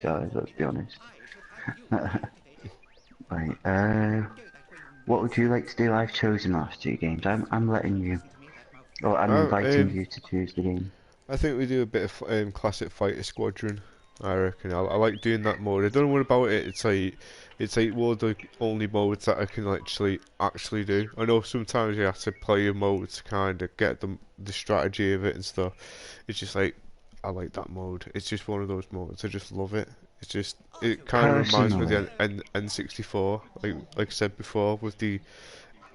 guys, let's be honest. Right, what would you like to do? I've chosen last two games. I'm letting you, or I'm Uh, inviting um, you to choose the game. I think we do a bit of classic fighter squadron. I reckon I like doing that mode. I don't know what about it. It's like one of the only modes that I can actually do. I know sometimes you have to play a mode to kind of get the strategy of it and stuff. It's just like I like that mode. It's just one of those modes. I just love it. It kind of reminds me of Personally, the N64, like I said before, with the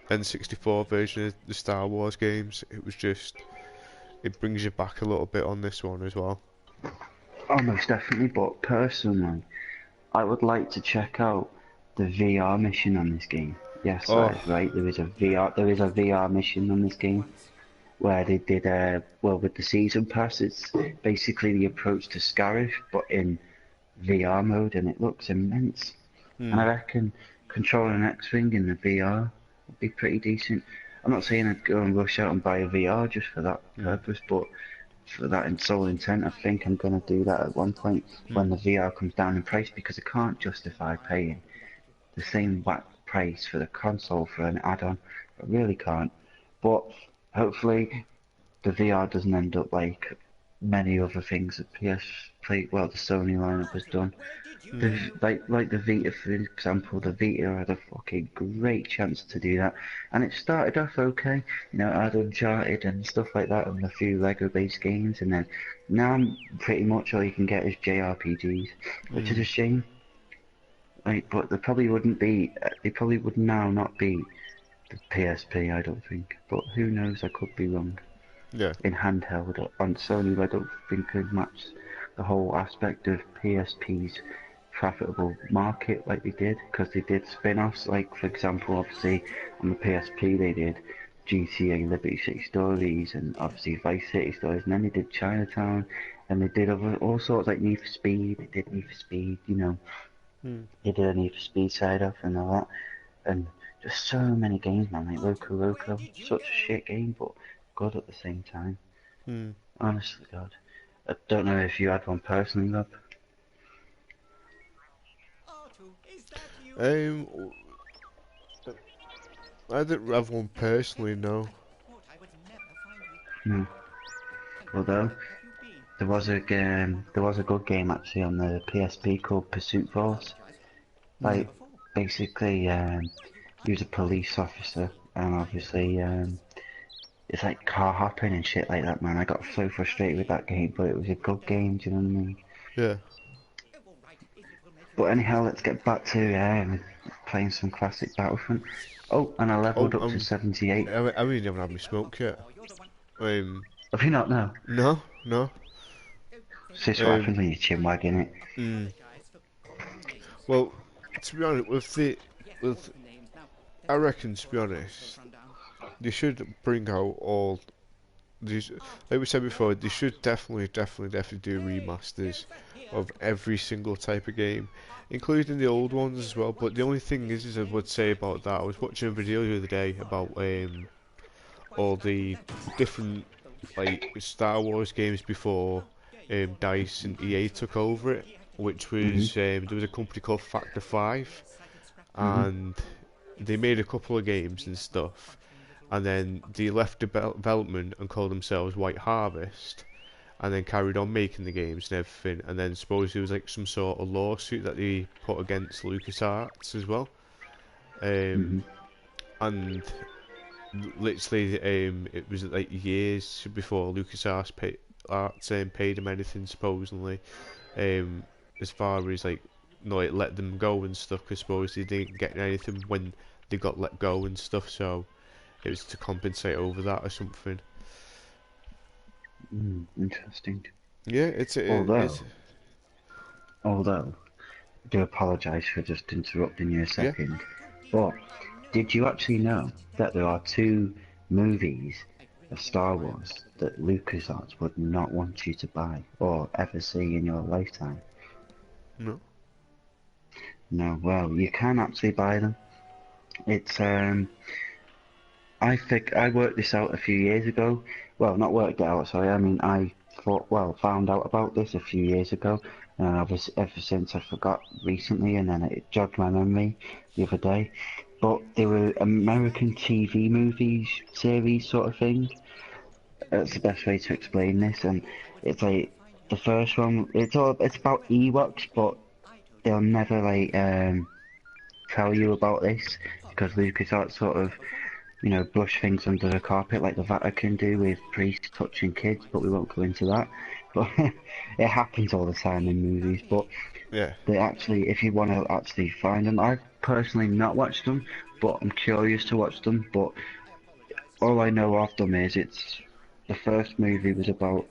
N64 version of the Star Wars games. It brings you back a little bit on this one as well. almost definitely, but personally, I would like to check out the VR mission on this game. Yes, Oh, that is right. There is a VR mission on this game where they did well with the season pass. It's basically the approach to Scarif, but in VR mode, and it looks immense. And I hmm, reckon controlling an X-Wing in the VR would be pretty decent. I'm not saying I'd go and rush out and buy a VR just for that hmm, purpose, but for that in sole intent, I think I'm going to do that at one point hmm, when the VR comes down in price because I can't justify paying the same whack price for the console for an add-on. I really can't. But hopefully the VR doesn't end up like many other things that PS Play, well, the Sony lineup has done. hmm, Like the Vita, for example, the Vita had a fucking great chance to do that, and it started off okay. You know, it had Uncharted and stuff like that, and a few Lego-based games, and then now pretty much all you can get is JRPGs, which is hmm. a shame. Like, but they probably wouldn't be. They probably would now not be the PSP, I don't think. But who knows? I could be wrong. Yeah. In handheld on Sony, I don't think could match the whole aspect of PSP's profitable market like they did, because they did spin-offs, like for example, obviously on the PSP they did GTA Liberty City Stories and obviously Vice City Stories, and then they did Chinatown, and they did all sorts like Need for Speed. They did Need for Speed, you know, Hmm, they did a Need for Speed side off and all that, and just so many games, man. Like Loco, such a shit game, but good at the same time. hmm. Honestly, God. I don't know if you had one personally, Rob. Um, I didn't have one personally, no. No. Although there was a good game actually on the PSP called Pursuit Force. Hmm. Like basically, he was a police officer, and obviously, it's like car hopping and shit like that, man. I got so frustrated with that game, but it was a good game. Do you know what I mean? Yeah. But anyhow, let's get back to playing some classic Battlefront. Oh, and I Oh, leveled up to 78. I mean, you haven't had me smoke yet. Um, Have you not now? no, no. This is what Um, happens when you chin wagging it. hmm. Well, to be honest, with, I reckon, to be honest, they should bring out all these. Like we said before, they should definitely do remasters of every single type of game, including the old ones as well. But the only thing is I would say about that, I was watching a video the other day about all the different like Star Wars games before Dice and EA took over it, which Mhm. was there was a company called Factor 5, Mhm. and they made a couple of games and stuff, and then they left development and called themselves White Harvest, and then carried on making the games and everything, and then suppose there was like some sort of lawsuit that they put against LucasArts as well, um, Mhm. and literally it was like years before Arts paid them anything supposedly, um, as far as like no, it let them go and stuff. Because suppose they didn't get anything when they got let go and stuff, so it was to compensate over that or something. Interesting. Yeah, Although, although, I do apologise for just interrupting you a yeah. second. But did you actually know that there are two movies of Star Wars that LucasArts would not want you to buy or ever see in your lifetime? No. No, well, you can actually buy them. It's I think I worked this out a few years ago. Well, not worked it out, sorry. I mean, I thought, well, found out about this a few years ago, and I was ever since I forgot recently, and then it jogged my memory the other day. But they were American TV movies series sort of thing. That's the best way to explain this, and it's like the first one. It's about Ewoks, but they'll never tell you about this because LucasArts sort of brush things under the carpet like the Vatican do with priests touching kids, but we won't go into that. But it happens all the time in movies. But Yeah. they actually, if you want to actually find them, I've personally not watched them, but I'm curious to watch them. But all I know of them is it's the first movie was about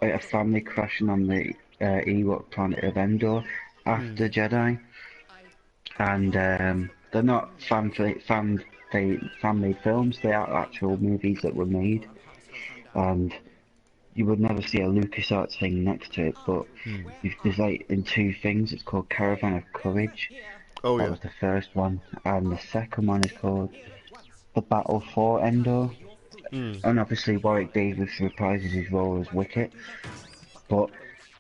a family crashing on the Ewok planet of Endor Mm. after Jedi, and they're not fan-made films. They are actual movies that were made, and you would never see a LucasArts thing next to it. But Mm. there's like in two things. It's called Caravan of Courage. Oh That yeah. was the first one, and the second one is called The Battle for Endor. Mm. And obviously Warwick Davis reprises his role as Wicket. But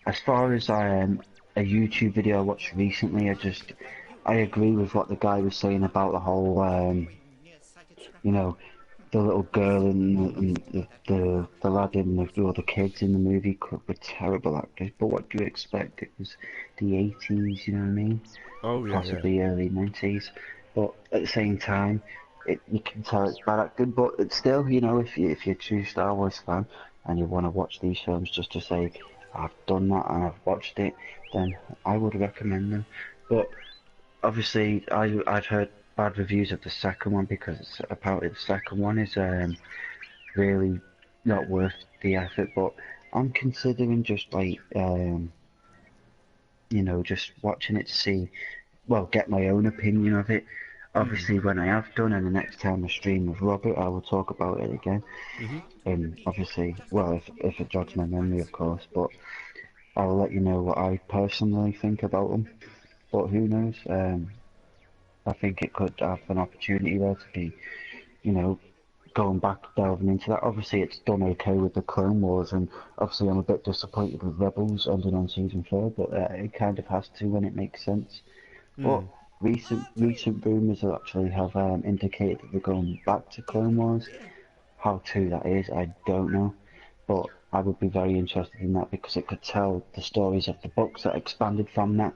as far as a YouTube video I watched recently, I agree with what the guy was saying about the whole you know the little girl and the lad and the other kids in the movie were terrible actors. But what do you expect? It was the 80s, you know what I mean? Oh yeah, yeah. Possibly early 90s. But at the same time, you can tell it's bad acting. But it's still, if you're a true Star Wars fan and you want to watch these films just to say, I've done that and I've watched it, then I would recommend them. But obviously, I've heard bad reviews of the second one because apparently the second one is really not worth the effort. But I'm considering just just watching it to see, well, get my own opinion of it. Mm. Obviously, when I have done, and the next time I stream with Robert, I will talk about it again. Mhm. Obviously, well, if it jogs my memory, of course, but I'll let you know what I personally think about them. But who knows? I think it could have an opportunity there to be, you know, going back delving into that. Obviously, it's done okay with the Clone Wars, and obviously, I'm a bit disappointed with Rebels ending on season 4, but it kind of has to when it makes sense. But Mm. recent rumours actually have indicated that they're going back to Clone Wars. How true that is, I don't know, but I would be very interested in that because it could tell the stories of the books that expanded from that.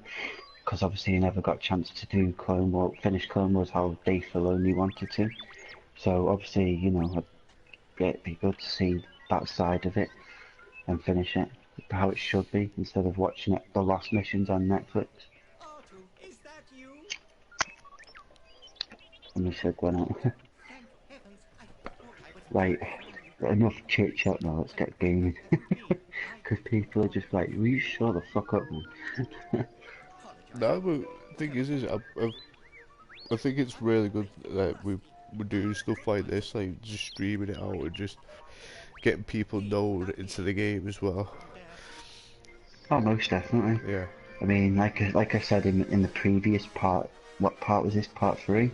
Because obviously you never got a chance to do finish Clone Wars how Dave Filoni wanted to. So obviously, it'd be good to see that side of it and finish it how it should be instead of watching it the last missions on Netflix. And we said, why not? Right, enough chit chat now, let's get gaming. Because people are just like, will you shut the fuck up, man? No, but the thing is I think it's really good that we're doing stuff like this, like just streaming it out and just getting people known into the game as well. Oh, most definitely. Yeah. I mean, like I said in the previous part, what part was this? Part 3,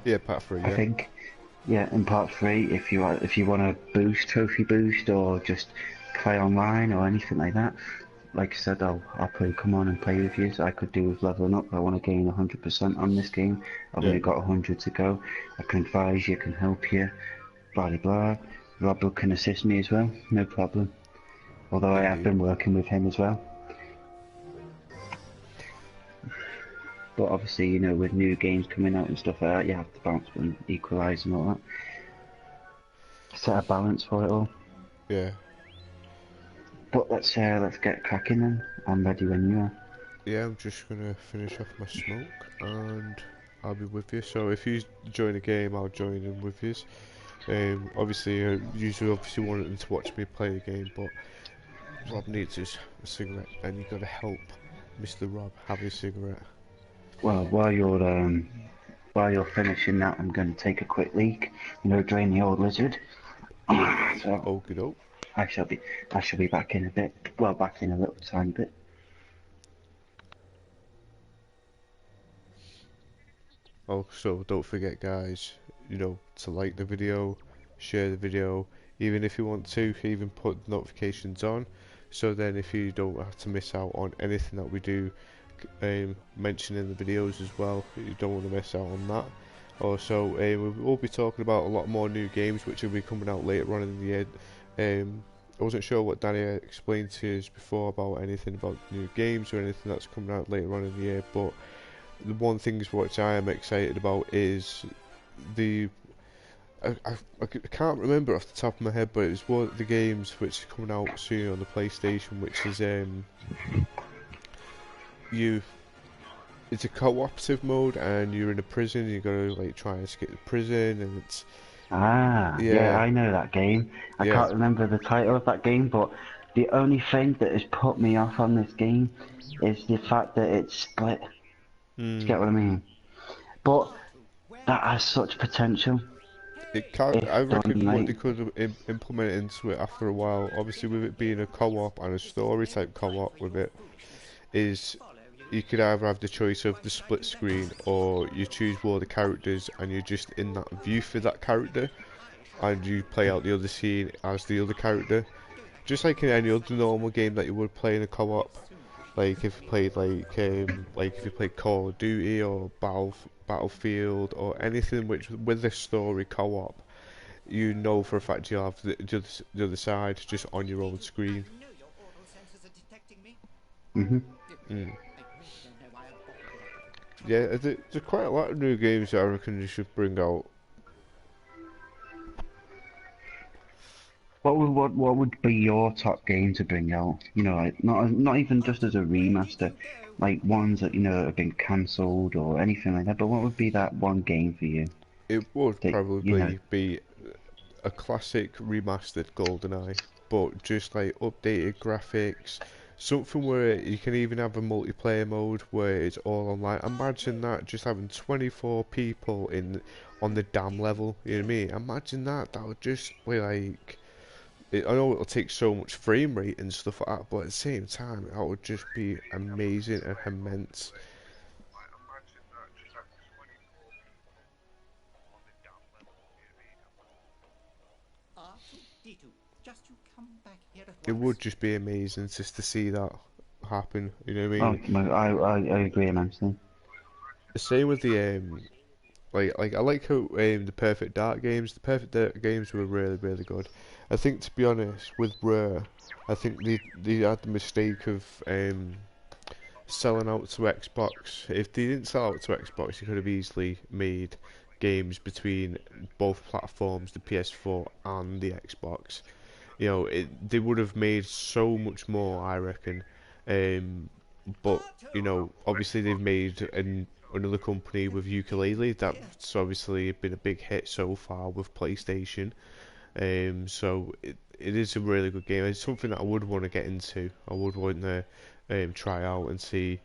Yeah, part three. I Yeah. think. Yeah, in part 3, if you want to trophy boost, or just play online or anything like that, like I said, I'll probably come on and play with you. So I could do with leveling up. I want to gain 100% on this game. I've Yeah. only got 100 to go. I can advise you, can help you, blah blah blah. Robert can assist me as well, no problem. Although I have Indeed. been working with him as well. But obviously, with new games coming out and stuff like that, you have to bounce and equalise and all that. Set a balance for it all. Yeah. But let's get cracking then. I'm ready when you are. Yeah, I'm just gonna finish off my smoke and I'll be with you. So if you join a game, I'll join in with you. Obviously, usually obviously wanting to watch me play the game, but Rob needs his cigarette, and you gotta help Mr. Rob have his cigarette. Well, while you're finishing that, I'm going to take a quick leak. Drain the old lizard. So Okie doke. I shall be I shall be back in a bit. Well, back in a little tiny bit. Oh, so don't forget, guys, to like the video, share the video, even if you want to, even put notifications on, so then if you don't have to miss out on anything that we do mention in the videos as well, you don't want to miss out on that. Also, we will be talking about a lot more new games which will be coming out later on in the year. I wasn't sure what Danny explained to us before about anything about new games or anything that's coming out later on in the year, but the one thing which I am excited about is the I can't remember off the top of my head, but it's one of the games which is coming out soon on the PlayStation, which is it's a cooperative mode, and you're in a prison. You got to like try and escape the prison, and it's Yeah, I know that game. I yeah. can't remember the title of that game, but the only thing that has put me off on this game is the fact that it's split. Do you get what I mean? But that has such potential. It can. If I done reckon what right. they could have implemented into it after a while, obviously with it being a co-op and a story type co-op with it, is you could either have the choice of the split screen, or you choose one of the characters and you're just in that view for that character, and you play out the other scene as the other character, just like in any other normal game that you would play in a co-op. Like if you played like if you played Call of Duty or Battlefield or anything which with a story co-op, you know for a fact you'll have the other side just on your own screen. Mhm. Mm. Yeah, there's quite a lot of new games that I reckon you should bring out. What would be your top game to bring out? You know, like not even just as a remaster, like ones that you know have been cancelled or anything like that. But what would be that one game for you It would that you know? probably be a classic remastered GoldenEye, but just like updated graphics, something where you can even have a multiplayer mode where it's all online. Imagine that, just having 24 people in on the dam level. You know what I mean? Imagine that. That would just be like. I know it'll take so much frame rate and stuff like that, but at the same time, that would just be amazing and immense. It would just be amazing just to see that happen. You know what I Oh, mean? I agree immensely. The same with the like I like how the the Perfect Dark games were really good. I think to be honest with Rare, I think they had the mistake of selling out to Xbox. If they didn't sell out to Xbox, they could have easily made games between both platforms, the PS4 and the Xbox. You know, they would have made so much more, I reckon. Um, but you know, obviously they've made another company with Ukulele that's obviously been a big hit so far with PlayStation. So it is a really good game. It's something that I would want to get into. I would want to try out and see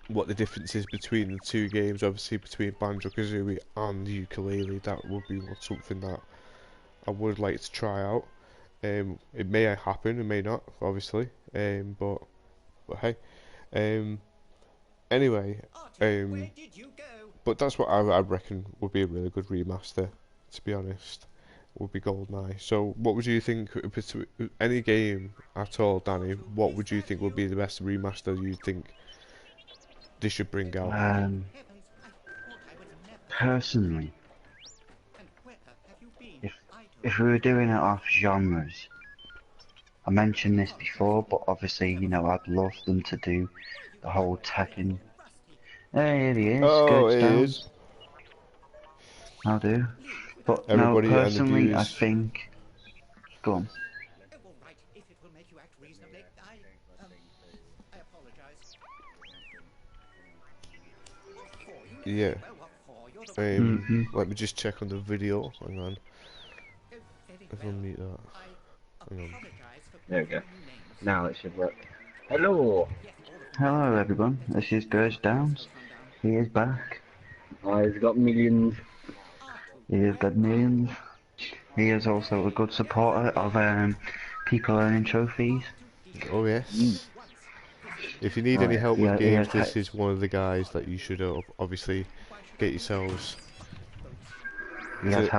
what the difference is between the two games. Obviously, between Banjo-Kazooie and Ukulele, that would be something that I would like to try out. It may happen, it may not, obviously. But hey. Um, anyway, but that's what I reckon would be a really good remaster. To be honest, would be GoldenEye. So, what would you think? Any game at all, Danny? What would you think would be the best remaster you think they should bring out? Personally, if if we were doing it off genres, I mentioned this before, but obviously, you know, I'd love them to do the whole Tekken. Hey, here he is, Oh, Scourge it is. Downs. I'll do. But no, Everybody and the personally, I views. think. Go on. Yeah. Mm-hmm. Let me just check on the video. Hang on. If I mute that. Hang on. There we go. Now it should work. Hello! Hello, everyone. This is Scourge Downs. He is back. I've got millions. He has got millions. He is also a good supporter of people earning trophies. Oh yes. If you need any help with Yeah, games, this is one of the guys that you should obviously get yourselves. He has